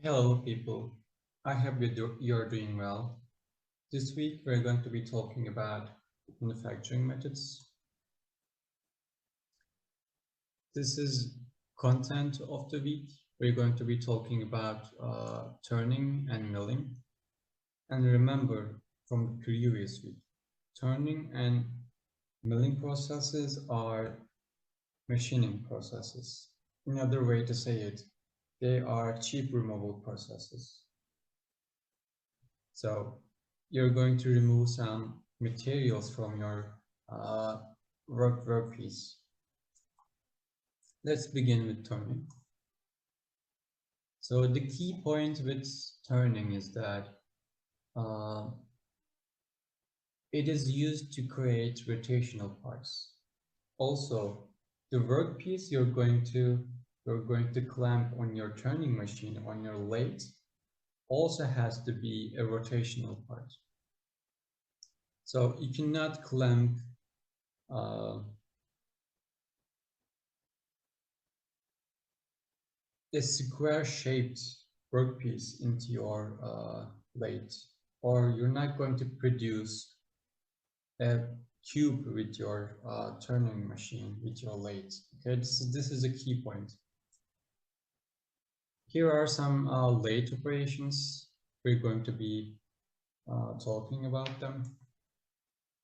Hello, people. I hope you're doing well. This week, we're going to be talking about manufacturing methods. This is content of the week. We're going to be talking about turning and milling. And remember from the previous week, turning and milling processes are machining processes. Another way to say it, they are chip removal processes. So you're going to remove some materials from your workpiece. Let's begin with turning. So the key point with turning is that uh, it is used to create rotational parts. Also, the workpiece you're going to clamp on your turning machine, on your lathe, also has to be a rotational part. So you cannot clamp uh, a square-shaped workpiece into your lathe, or you're not going to produce a cube with your turning machine, with your lathe. Okay, this is a key point. Here are some lathe operations. We're going to be talking about them.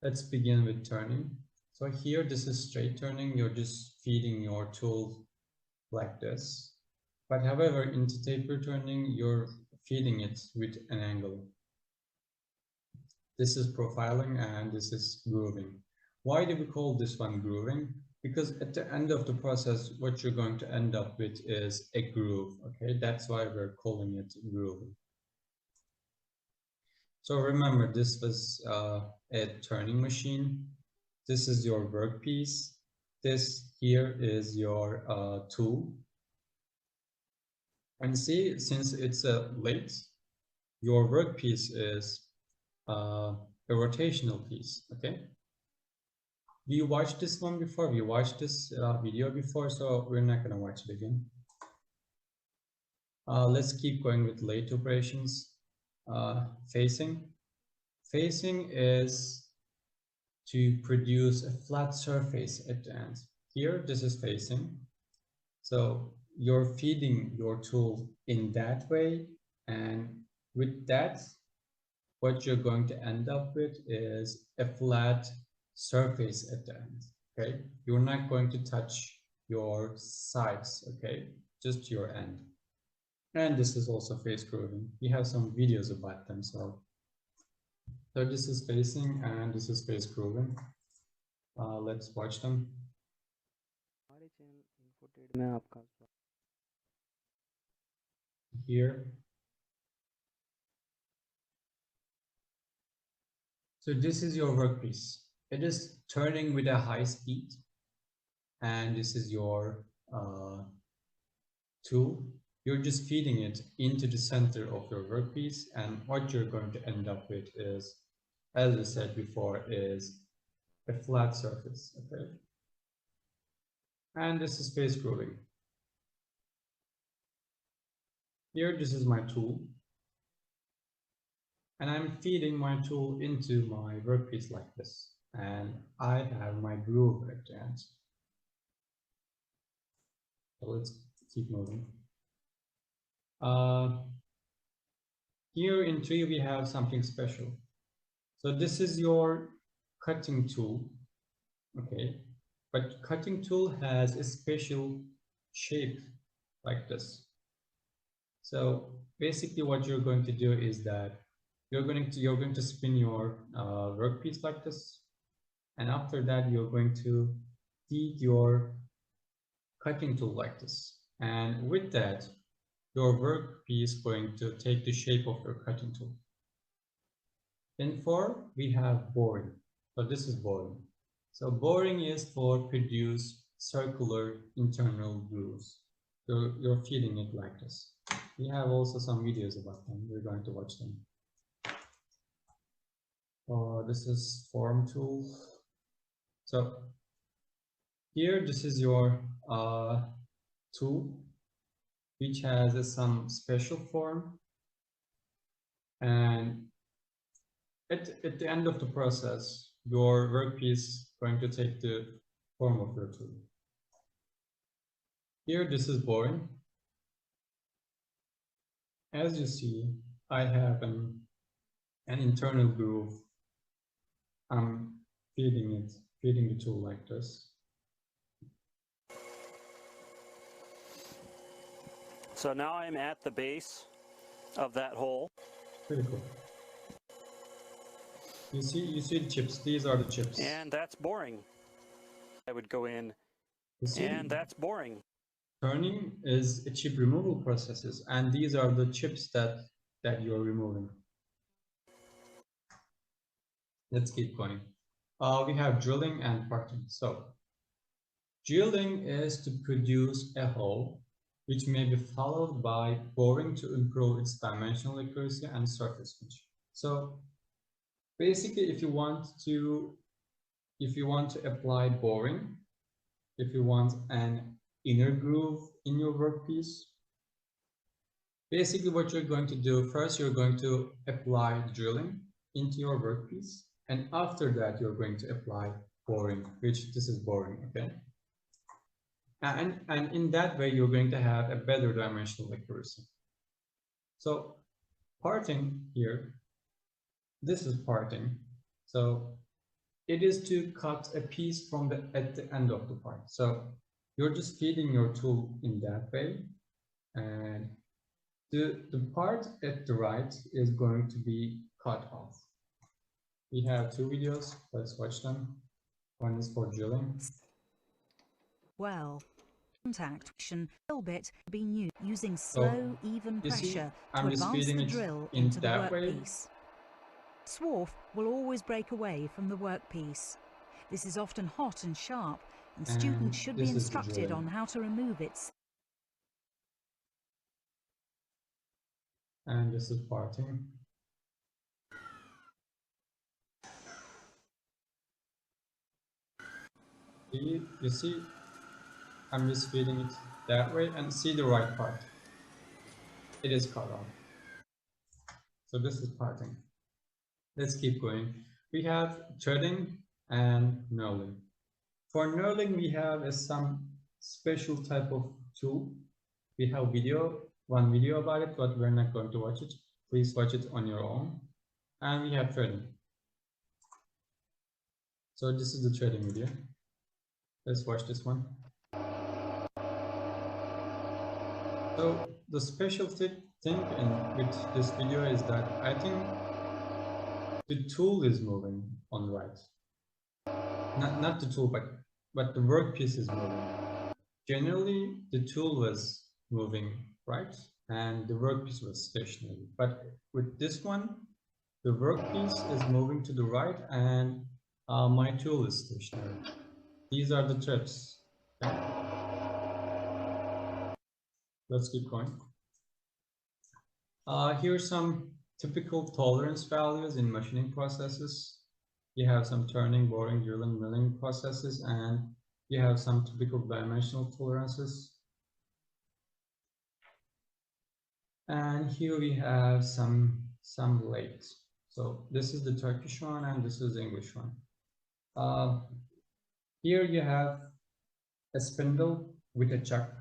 Let's begin with turning. So here, this is straight turning. You're just feeding your tool like this. But however, into taper turning, you're feeding it with an angle. This is profiling and this is grooving. Why do we call this one grooving? Because at the end of the process, what you're going to end up with is a groove, okay? That's why we're calling it grooving. So remember, this was a turning machine. This is your workpiece. This here is your tool. And see, since it's a lathe, your workpiece is a rotational piece, okay? We watched this one before, we watched this video before, so we're not gonna watch it again. Let's keep going with lathe operations. Facing. Facing is to produce a flat surface at the end. Here, this is facing. So you're feeding your tool in that way, and with that, what you're going to end up with is a flat surface at the end, okay? You're not going to touch your sides, okay? Just your end. And this is also face grooving. We have some videos about them, so this is facing and this is face grooving. Let's watch them. हमारे channel इन्फोटेड में आपका Here. So this is your workpiece. It is turning with a high speed, and this is your tool. You're just feeding it into the center of your workpiece, and what you're going to end up with is, as I said before, is a flat surface, okay? And this is face grooving. Here, this is my tool, and I'm feeding my tool into my workpiece like this, and I have my groove at the end. So let's keep moving. Here in tree, we have something special. So this is your cutting tool, okay? But cutting tool has a special shape like this. So basically what you're going to do is that you're going to spin your workpiece like this. And after that, you're going to feed your cutting tool like this. And with that, your workpiece is going to take the shape of your cutting tool. In 4, we have boring. So this is boring. So boring is for produce circular internal grooves. So you're feeding it like this. We have also some videos about them. We're going to watch them. This is form tool. So here, this is your tool. which has some special form, and at the end of the process, your workpiece is going to take the form of your tool. Here, this is boring. As you see, I have an internal groove. I'm feeding the tool like this. So now I'm at the base of that hole. Pretty cool. You see the chips. These are the chips. And that's boring. I would go in, You see, and that's boring. turning is a chip removal processes, and these are the chips that you're removing. Let's keep going. We have drilling and parting. So drilling is to produce a hole, which may be followed by boring to improve its dimensional accuracy and surface finish. So basically, if you want to apply boring, if you want an inner groove in your workpiece, basically what you're going to do first, you're going to apply drilling into your workpiece, and after that you're going to apply boring, which this is boring, okay? And in that way you're going to have a better dimensional accuracy. So parting here, this is parting. So it is to cut a piece from at the end of the part. So you're just feeding your tool in that way, and the part at the right is going to be cut off. We have two videos. Let's watch them. One is for drilling. Well, contact drill bit being using slow, even pressure to advance the drill into the workpiece. Swarf will always break away from the workpiece. This is often hot and sharp, and students should be instructed on how to remove it. And this is parting. You see, I'm just feeding it that way, and see the right part. It is cut off. So this is parting. Let's keep going. We have threading and knurling. For knurling, we have some special type of tool. We have one video about it, but we're not going to watch it. Please watch it on your own. And we have threading. So this is the threading video. Let's watch this one. So the special thing with this video is that I think the tool is moving on the right. Not the tool, but the workpiece is moving. Generally, the tool was moving right and the workpiece was stationary. But with this one, the workpiece is moving to the right and my tool is stationary. These are the threads. Okay. Let's keep going. Here's some typical tolerance values in machining processes. You have some turning, boring, drilling, milling processes, and you have some typical dimensional tolerances. And here we have some lathes. So this is the Turkish one and this is the English one. Here you have a spindle with a chuck.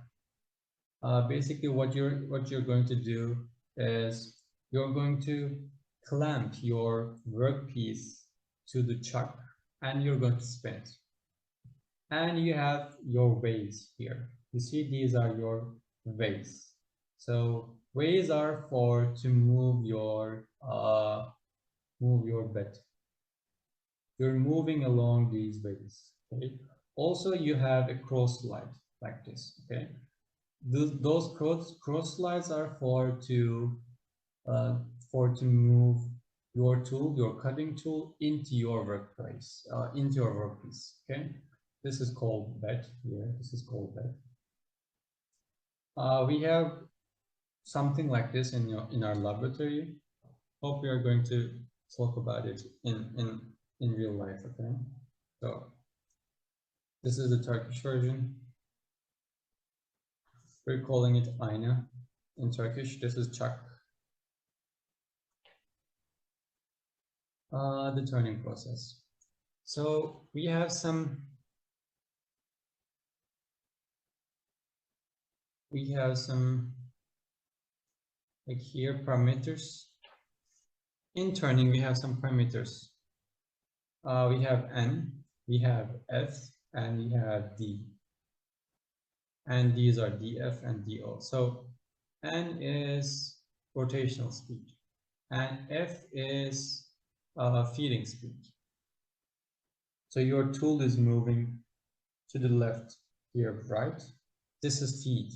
Basically what you're going to do is you're going to clamp your workpiece to the chuck and you're going to spin it. And you have your ways here. You see, these are your ways. So ways are for to move your bed. You're moving along these ways. Okay. Also, you have a cross slide like this. Okay. Those cross slides are for to move your tool, your cutting tool, into your workplace, into your workpiece. Okay. This is called bed here. This is called bed. We have something like this in our laboratory. Hope we are going to talk about it in real life. Okay. So this is the Turkish version. We're calling it ayna in Turkish. This is çak. The turning process. So we have some like here parameters. In turning, we have some parameters. We have N, we have F, and we have D. And these are DF and DO. So N is rotational speed, and F is feeding speed. So your tool is moving to the left here, right? This is feed.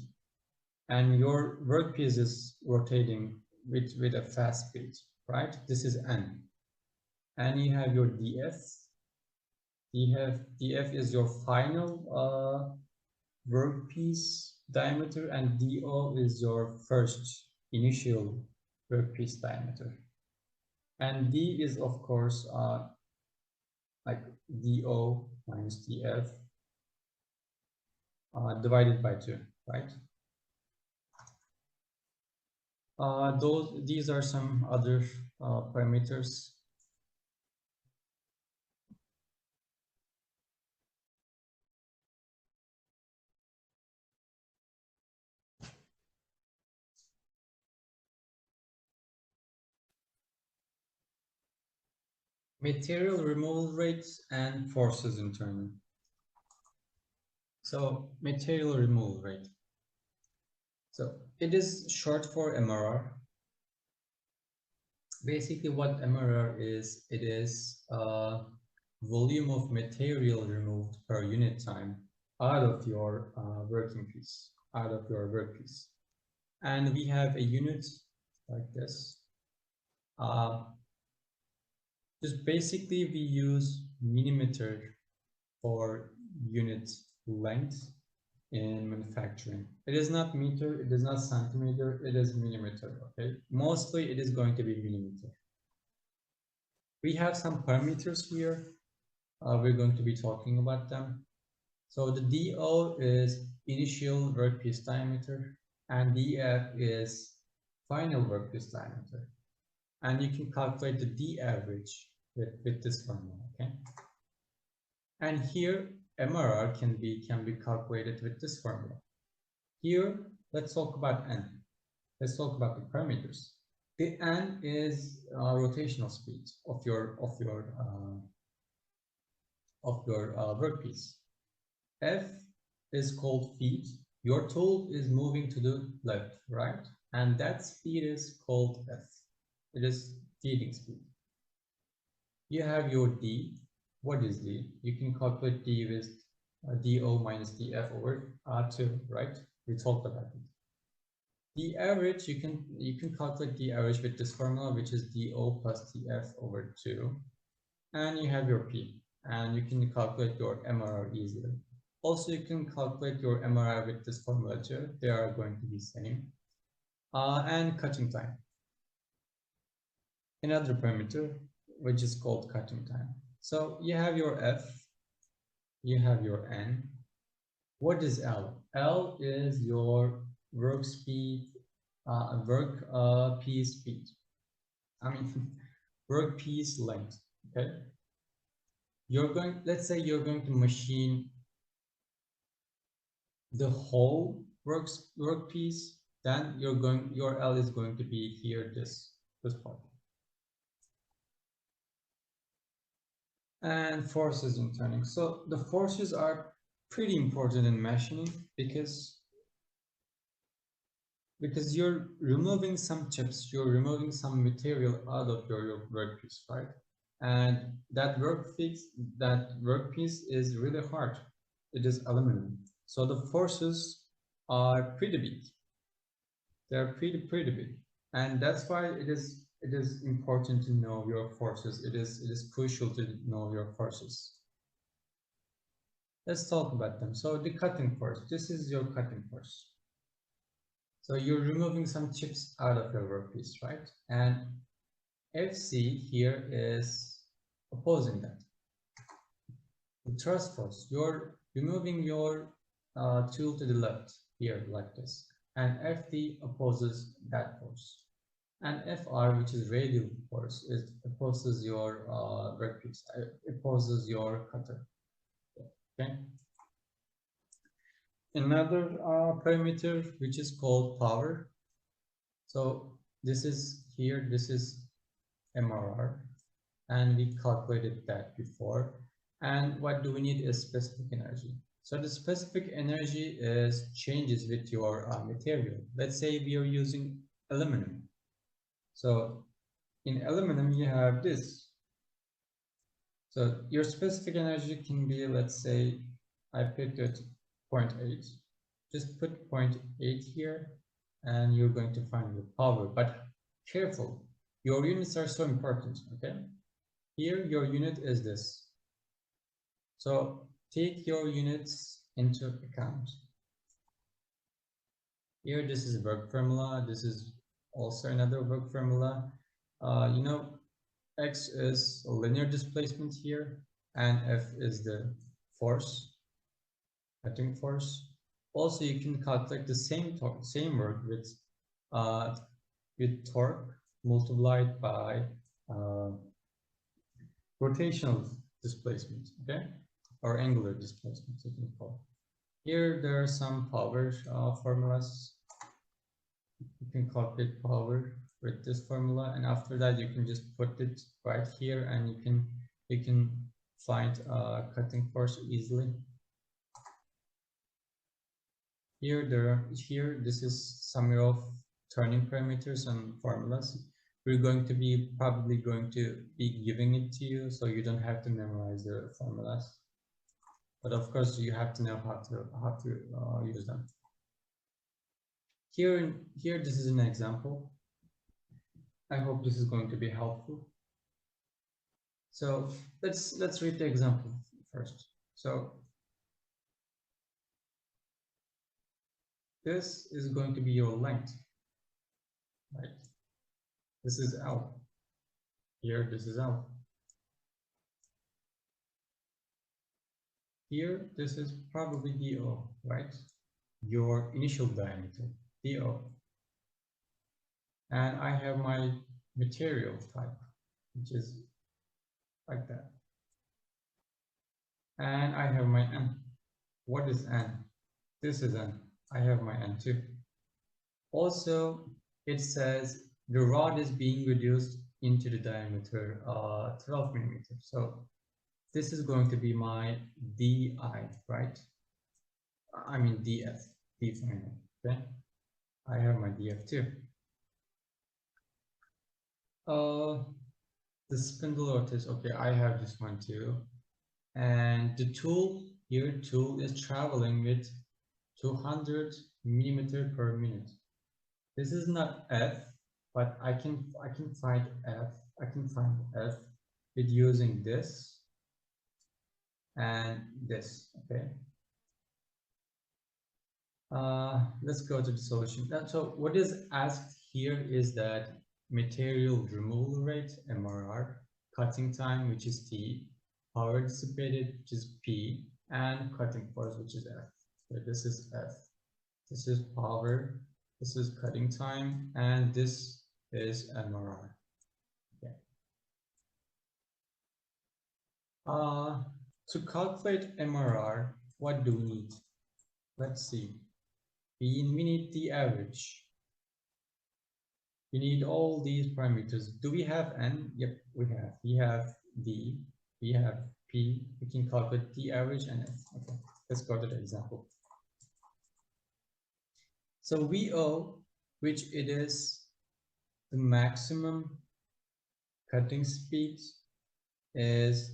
And your workpiece is rotating with a fast speed, right? This is N. And you have your DF. DF is your final workpiece diameter, and DO is your first initial workpiece diameter. And D is, of course, like DO minus DF divided by 2, right? These are some other parameters. Material removal rates and forces in turning. So material removal rate. So it is short for MRR. Basically what MRR is, it is volume of material removed per unit time out of your working piece, out of your workpiece. And we have a unit like this. Just basically we use millimeter for unit length in manufacturing. It is not meter, it is not centimeter, it is millimeter, okay? Mostly it is going to be millimeter. We have some parameters here. We're going to be talking about them. So the DO is initial workpiece diameter, and DF is final workpiece diameter. And you can calculate the D average with this formula, okay? And here MRR can be calculated with this formula. Here, let's talk about N. Let's talk about the parameters. The N is rotational speed of your workpiece. F is called feed. Your tool is moving to the left, right? And that speed is called F. It is feeding speed. You have your D. What is D? You can calculate D with DO minus DF over 2, right? We talked about it. The average, you can calculate the average with this formula, which is DO plus DF over 2. And you have your P. And you can calculate your MRR easily. Also, you can calculate your MRR with this formula too. They are going to be same. And cutting time. Another parameter, which is called cutting time. So you have your F, you have your N. What is L? L is your work speed, piece speed. Work piece length. Okay. Let's say you're going to machine the whole work piece. Then your L is going to be here, this part. And forces in turning. So the forces are pretty important in machining because you're removing some chips, you're removing some material out of your workpiece, right? And that workpiece is really hard. It is aluminum. So the forces are pretty big. They're pretty big. And that's why it is important to know your forces. It is crucial to know your forces. Let's talk about them. So the cutting force, this is your cutting force. So you're removing some chips out of your workpiece, right? And FC here is opposing that. The thrust force, you're removing your tool to the left. here like this, and Fd opposes that force, and Fr, which is radial force, is opposes your workpiece, opposes your cutter. Okay. Another parameter which is called power. So this is here, this is MRR, and we calculated that before. And what do we need is specific energy. So the specific energy is changes with your material. Let's say we are using aluminum. So in aluminum you have this. So your specific energy can be, let's say I picked it 0.8. Just put 0.8 here and you're going to find your power. But careful, your units are so important, okay? Here your unit is this. So take your units into account. Here this is work formula, this is also another work formula. You know, X is a linear displacement here, and F is the force, cutting force. Also, you can calculate the same work with torque multiplied by rotational displacement, okay, or angular displacement, you can call. Here there are some power formulas. You can calculate power with this formula, and after that you can just put it right here, and you can find cutting force easily. Here this is summary of turning parameters and formulas. We're going to be probably going to be giving it to you, so you don't have to memorize the formulas. But of course, you have to know how to use them. Here, this is an example. I hope this is going to be helpful. So let's read the example first. So this is going to be your length, right? This is L. Here, this is L. Here, this is probably DO, right? Your initial diameter, DO. And I have my material type, which is like that. And I have my N. What is N? This is N. I have my N too. Also, it says the rod is being reduced into the diameter 12 millimeters. So this is going to be my DI, right? I mean DF, D final, okay? I have my DF too. The spindle rotates, okay, I have this one too. And the tool is traveling with 200 millimeter per minute. This is not F, but I can find F. I can find F with using this and this. Okay. Let's go to the solution. So what is asked here is that material removal rate, MRR, cutting time, which is T, power dissipated, which is P, and cutting force, which is F. So this is F. This is power. This is cutting time, and this is MRR. Okay. To calculate MRR, what do we need? Let's see. We need the average. We need all these parameters. Do we have N? Yep, we have. We have D. We have P. We can calculate the average and F. Okay, let's go to the example. So VO, which it is the maximum cutting speed, is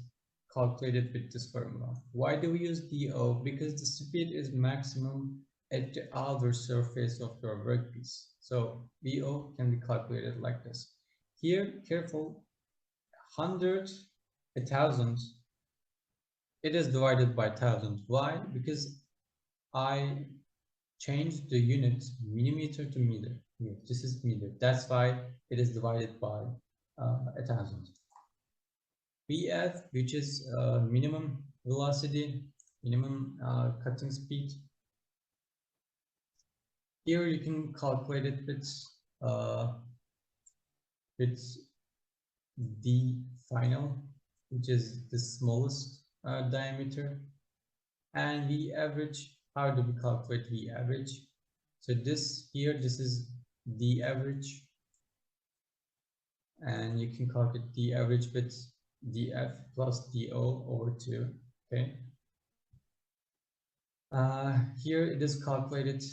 calculated with this formula. Why do we use DO? Because the speed is maximum at the outer surface of your workpiece. So VO can be calculated like this. Here, careful, 100, 1,000, it is divided by 1,000. Why? Because I changed the unit millimeter to meter. Here, this is meter. That's why it is divided by 1,000. VF, which is minimum velocity, minimum cutting speed, Here you can calculate it with the final, which is the smallest diameter, and V average. How do we calculate V average? So this here, this is the average, and you can calculate the average with df plus do over 2. Okay. Here it is calculated.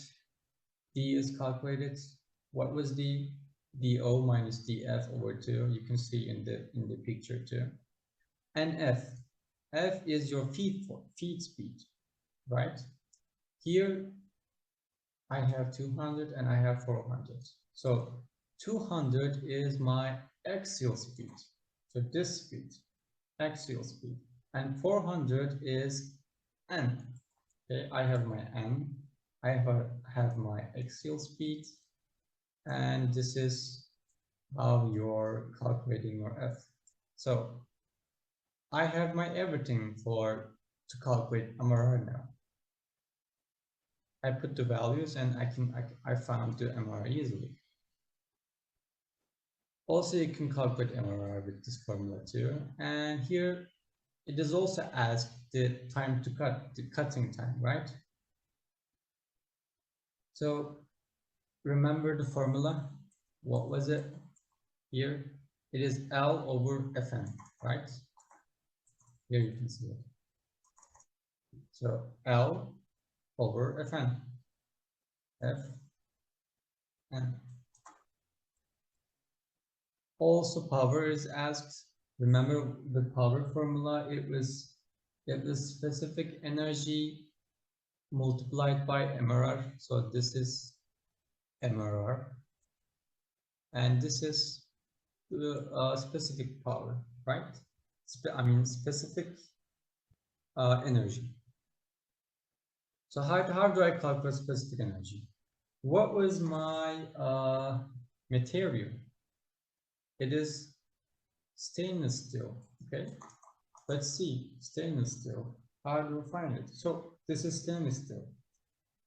D is calculated. What was the do minus df over 2? You can see in the picture too. And f is your feet speed, right? Here I have 200 and I have 400. So 200 is my axial speed. So this speed, axial speed, and 400 is n. Okay, I have my n. I have my axial speed, and this is how you're calculating your f. So I have my everything to calculate MRR now. I put the values and I found the MRR easily. Also, you can calculate MRR with this formula too. And here it is also asked the time to cut, the cutting time, right? So remember the formula. What was it here? It is L over Fn, right? Here you can see it. So L over Fn. Fn. Also, power is asked. Remember the power formula? It was specific energy multiplied by MRR. So this is MRR, and this is specific power, right? Specific energy. So how do I calculate specific energy? What was my material? It is stainless steel. Okay, let's see stainless steel. How do we find it? So this is stainless steel.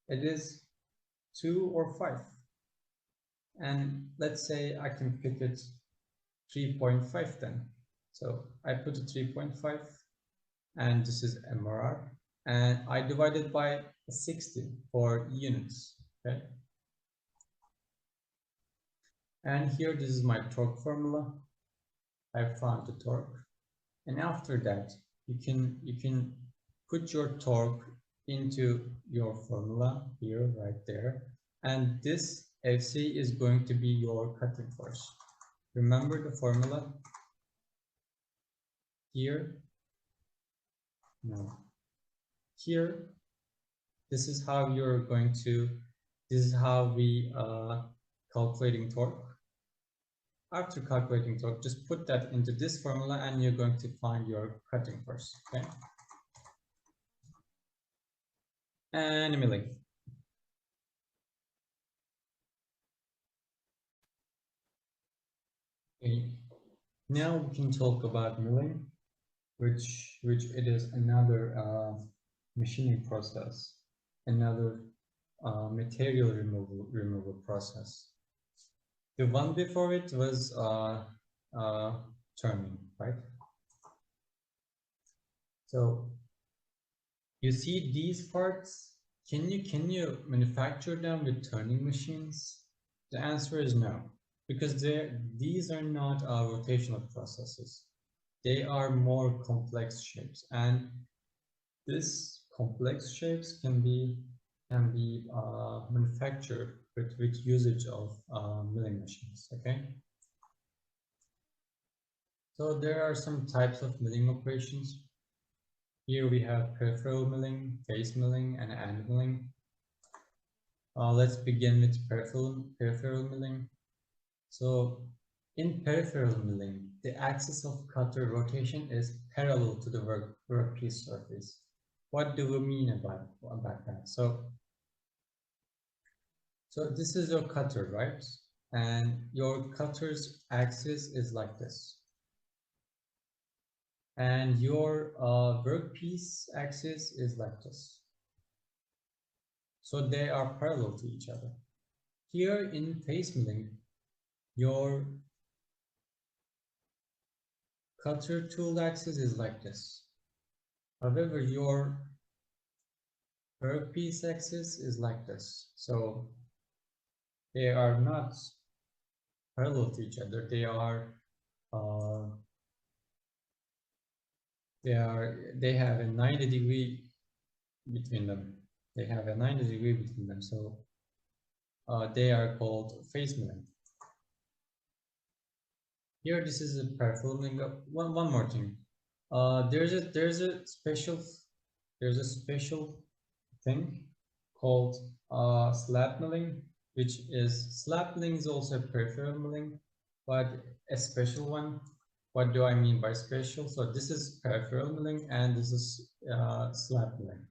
It is 2 or 5, and let's say I can pick it 3.5 then. So I put a 3.5, and this is MRR, and I divide it by 60 for units. Okay, and here this is my torque formula. I found the torque, and after that you can put your torque into your formula here, right there, and this FC is going to be your cutting force. Remember the formula here. No, here. This is how you're going to. This is how we calculating torque. After calculating torque, just put that into this formula and you're going to find your cutting force, okay? And milling. Okay. Now we can talk about milling, which it is another machining process, another material removal process. The one before it was turning, right? So you see these parts. Can you manufacture them with turning machines? The answer is no, because these are not rotational processes. They are more complex shapes, and this complex shapes can be manufactured with usage of milling machines. Okay. So there are some types of milling operations. Here we have peripheral milling, face milling, and end milling. Let's begin with peripheral milling. So in peripheral milling, the axis of cutter rotation is parallel to the workpiece surface. What do we mean about that? So this is your cutter, right? And your cutter's axis is like this. And your workpiece axis is like this. So they are parallel to each other. here in face milling, your cutter tool axis is like this. However, your workpiece axis is like this. So they are not parallel to each other. They have a 90-degree between them. They have a 90-degree between them. So they are called face milling. Here, this is a peripheral milling. One more thing. There's a special thing called slab milling, which is slab milling is also a peripheral milling, but a special one. What do I mean by special? So this is peripheral milling and this is slab milling.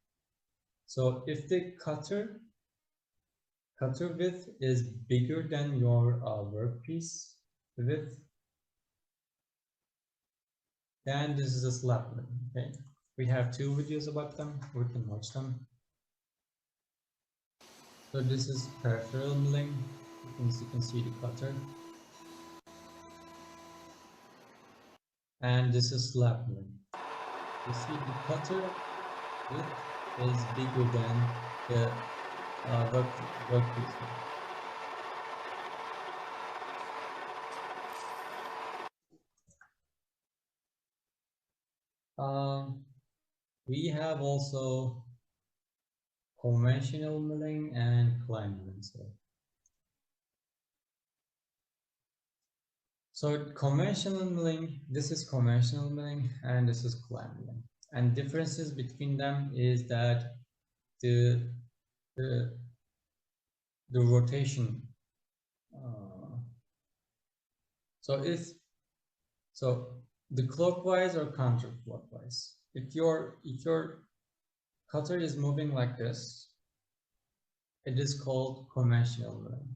So if the cutter width is bigger than your workpiece width, then this is a slab milling. Okay, we have 2 videos about them. We can watch them. So this is peripheral milling. You can see the cutter. And this is slab milling. You see the cutter width is bigger than the workpiece. We have also conventional milling and Klein milling. So conventional milling, this is conventional milling and this is Klein milling. And differences between them is that the rotation. So the clockwise or counterclockwise. If your cutter is moving like this, it is called conventional milling.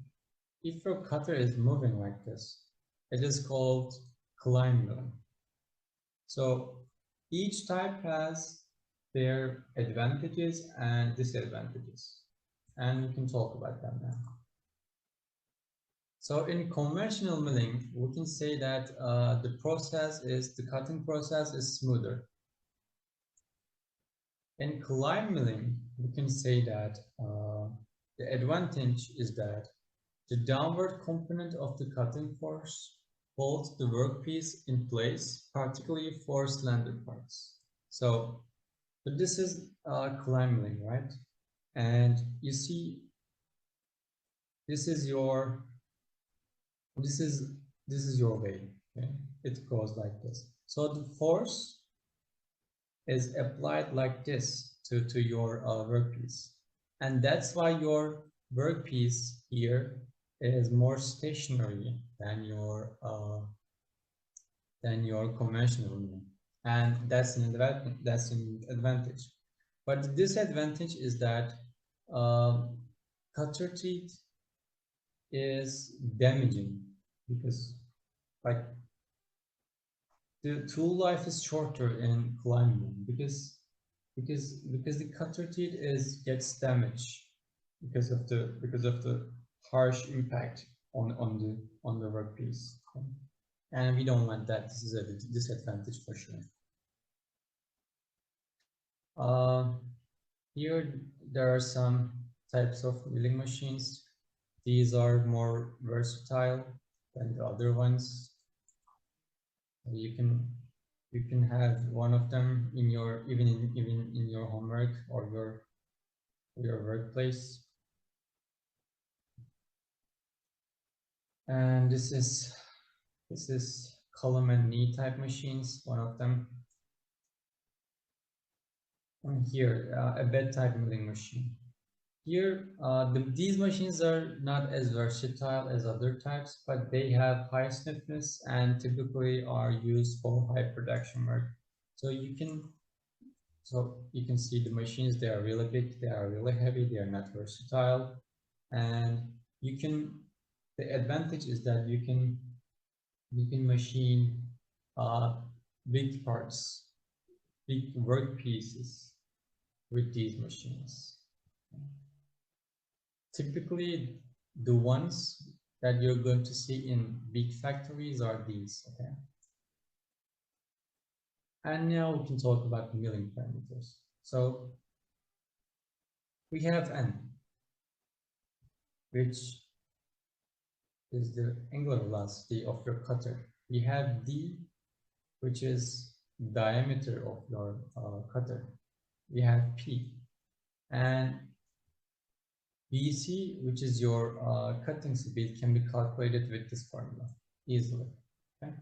If your cutter is moving like this, it is called Klein milling. So each type has their advantages and disadvantages, and we can talk about them now. So in conventional milling, we can say that the cutting process is smoother. In Klein milling, we can say that the advantage is that the downward component of the cutting force holds the workpiece in place, particularly for slender parts. So this is Klein milling, right? And you see, this is your way. Okay? It goes like this. So the force is applied like this to your workpiece, and that's why your workpiece here is more stationary than your conventional milling, and that's an advantage. But the disadvantage is that cutter teeth is damaging because, like, the tool life is shorter in Klein milling because the cutter teeth gets damaged because of the harsh impact on the workpiece, and we don't want that. This is a disadvantage for sure. Here there are some types of milling machines. These are more versatile than the other ones. You can have one of them in your even in your homework or your workplace. And this is column and knee type machines, one of them. And here a bed type milling machine. Here these machines are not as versatile as other types, but they have high stiffness and typically are used for high production work. So you can see the machines. They are really big, they are really heavy, they are not versatile, and the advantage is that you can machine big parts, big work pieces with these machines. Typically, the ones that you're going to see in big factories are these, okay? And now we can talk about milling parameters. So we have N, which is the angular velocity of your cutter. We have D, which is diameter of your cutter. We have P, and BC, which is your cutting speed, can be calculated with this formula easily. Okay?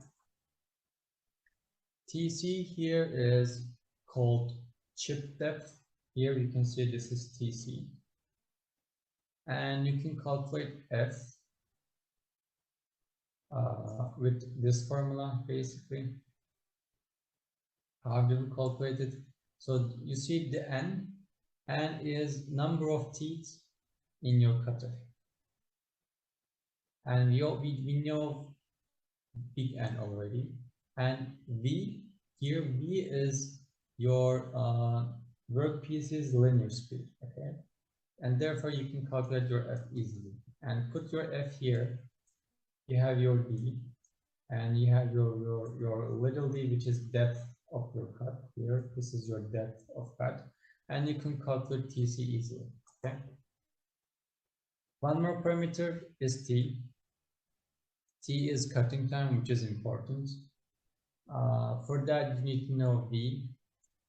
TC here is called chip depth. Here you can see this is TC. And you can calculate F with this formula, basically. How do you calculate it? So you see the N is number of teeth in your cutter. And we know big N already. And V, here V is your workpiece's linear speed, okay? And therefore you can calculate your F easily. And put your F here, you have your D, and you have your little d, which is depth of your cut here. This is your depth of cut. And you can calculate TC easily, okay? One more parameter is T. T is cutting time, which is important. For that, you need to know V.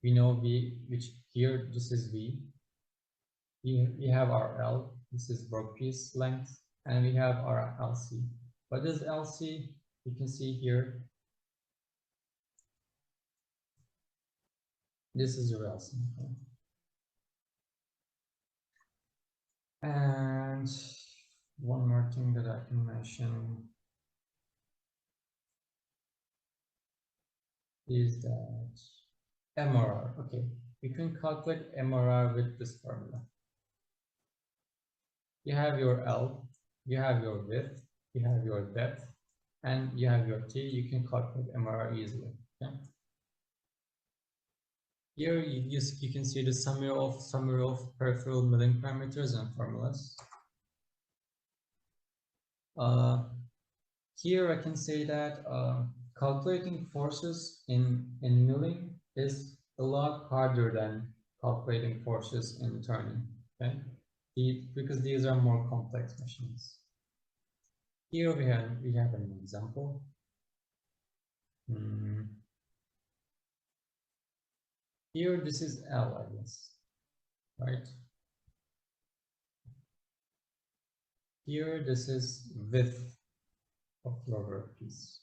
We know V, which here, this is V. We have our L, this is workpiece length, and we have our LC. What is LC? You can see here. This is your LC. Okay? And one more thing that I can mention is that MRR. Okay, you can calculate MRR with this formula. You have your L, you have your width, you have your depth, and you have your T. You can calculate MRR easily. Okay? Here you can see the summary of peripheral milling parameters and formulas. Here I can say that calculating forces in milling is a lot harder than calculating forces in turning. Okay, because these are more complex machines. Here we have an example. Here this is L, I guess, right? Here this is width of your workpiece.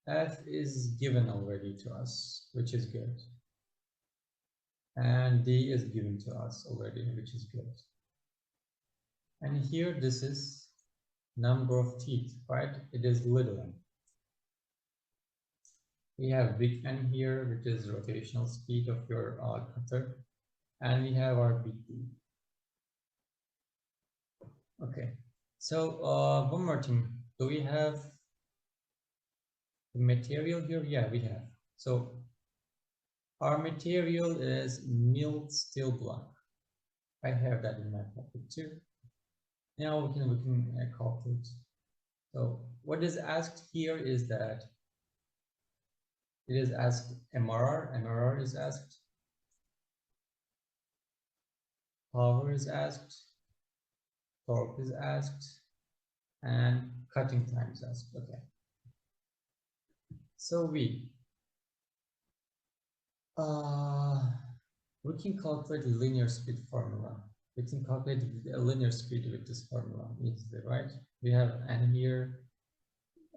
F is given already to us, which is good. And D is given to us already, which is good. And here this is number of teeth, right? It is little n. We have big N here, which is rotational speed of your cutter. And we have our big D. Okay, so one more thing. Do we have the material here? Yeah, we have. So our material is milled steel block. I have that in my pocket too. Now we can calculate. So what is asked here is that it is asked MRR. MRR is asked. Power is asked. Torque is asked, and cutting time is asked. Okay. So we can calculate linear speed formula. We can calculate a linear speed with this formula easily, right? We have N here,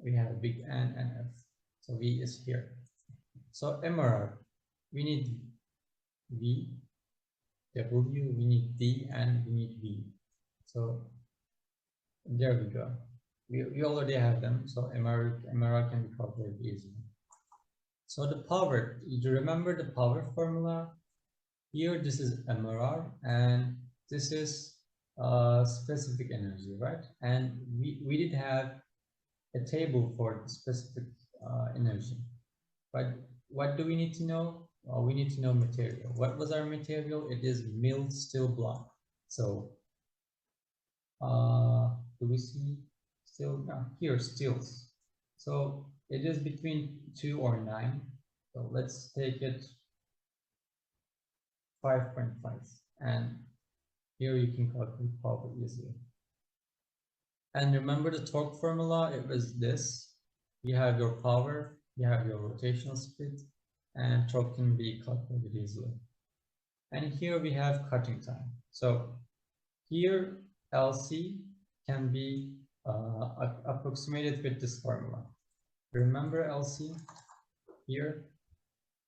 we have big N and F. So V is here. So MRR, we need V, W, we need D, and we need V. So there we go. We already have them. So MRR can be calculated easily. So the power, you remember the power formula? Here, this is MRR, and this is specific energy, right? And we did have a table for specific energy. But what do we need to know? We need to know material. What was our material? It is milled steel block. So Do we see still? No, here stills. So it is between 2 or 9. So let's take it 5.5, and here you can calculate power easily. And remember the torque formula, it was this. You have your power, you have your rotational speed, and torque can be calculated easily. And here we have cutting time. So here LC can be approximated with this formula. Remember LC here?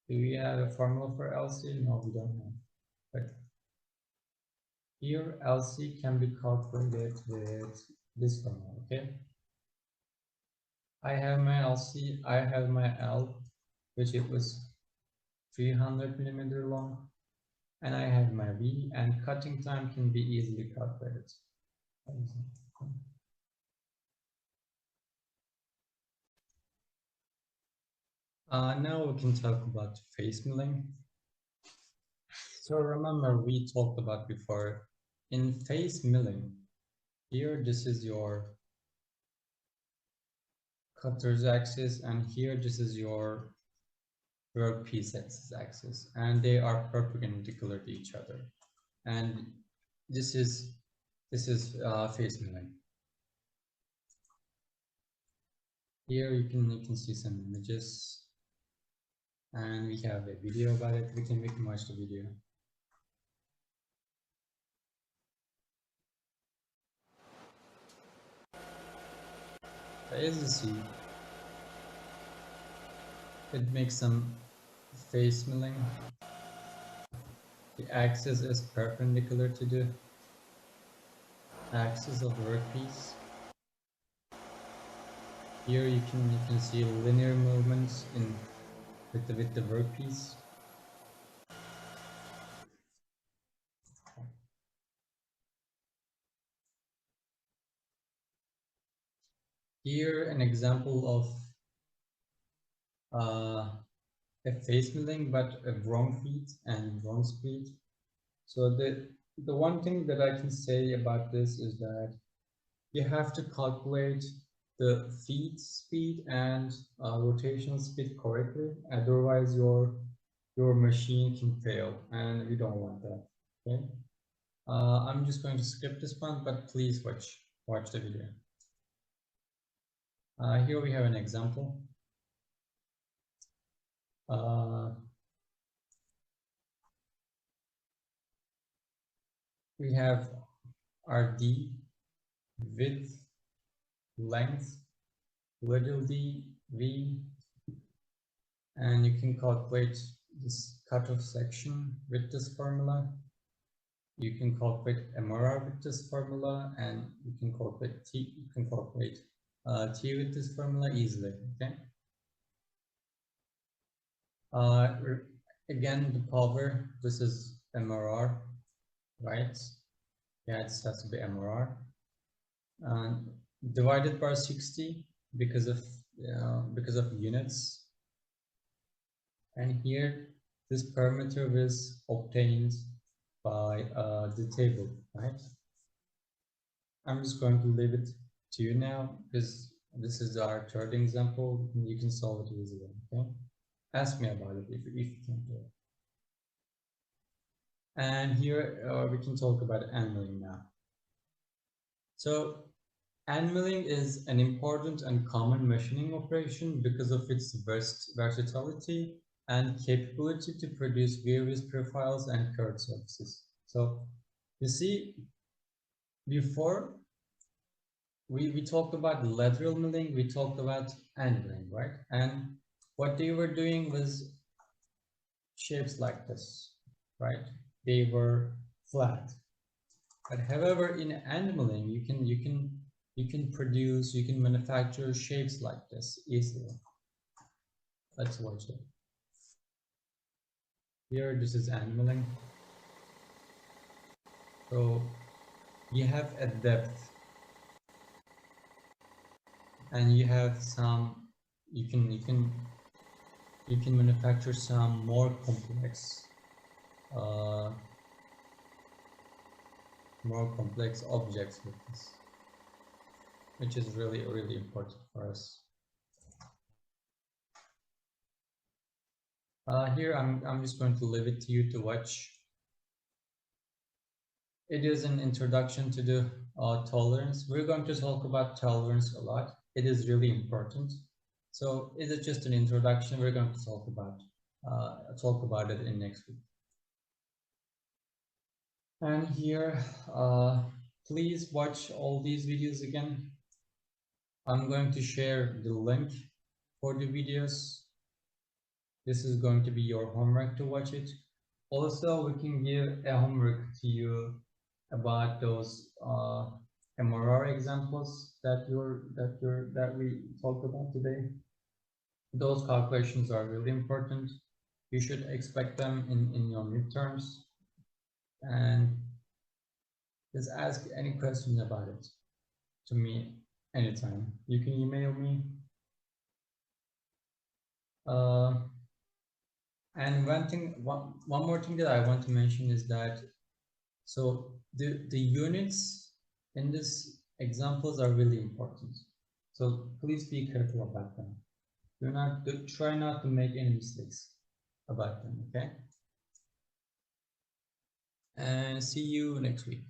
Do we have a formula for LC? No, we don't have. But here LC can be calculated with this formula, okay? I have my LC, I have my L, which it was 300 millimeter long, and I have my V, and cutting time can be easily calculated. Now we can talk about face milling. So remember, we talked about before, in face milling, here this is your cutter's axis, and here this is your workpiece axis, and they are perpendicular to each other. And this is face milling. Here you can see some images, and we have a video about it. We can watch the video. As you see, it makes some face milling. The axis is perpendicular to the axis of the workpiece. Here you can see linear movements with the workpiece. Here an example of a face milling, but a wrong feet and wrong speed. So the one thing that I can say about this is that you have to calculate the feed speed and rotational speed correctly, otherwise your machine can fail, and we don't want that. Okay, I'm just going to skip this one, but please watch the video. Here we have an example. We have our D, width, length, little d, V, and you can calculate this cutoff section with this formula. You can calculate MRR with this formula, and you can calculate T. You can calculate T with this formula easily. Okay. Again, the power. This is MRR, right? Yeah, it has to be MRR. And divided by 60 because of units. And here, this parameter is obtained by the table, right? I'm just going to leave it to you now because this is our third example. You can solve it easily. Okay, ask me about it if you can't do it. And here we can talk about annealing now. So annealing is an important and common machining operation because of its versatility and capability to produce various profiles and curved surfaces. So you see, before we talked about lateral milling, we talked about annealing, right? And what they were doing was shapes like this, right? They were flat. But however, in annealing, you can manufacture shapes like this easily. Let's watch it. Here, this is annealing. So you have a depth, and you have some. You can manufacture some more complex more complex objects with this, which is really, really important for us. Here, I'm just going to leave it to you to watch. It is an introduction to the tolerance. We're going to talk about tolerance a lot. It is really important. So is it just an introduction? We're going to talk about it in next week. And here, please watch all these videos again. I'm going to share the link for the videos. This is going to be your homework to watch it. Also, we can give a homework to you about those MRR examples that we talked about today. Those calculations are really important. You should expect them in your midterms. And just ask any questions about it to me anytime. You can email me. And one more thing that I want to mention is that, so the units in this examples are really important. So please be careful about them. Try not to make any mistakes about them, okay? And see you next week.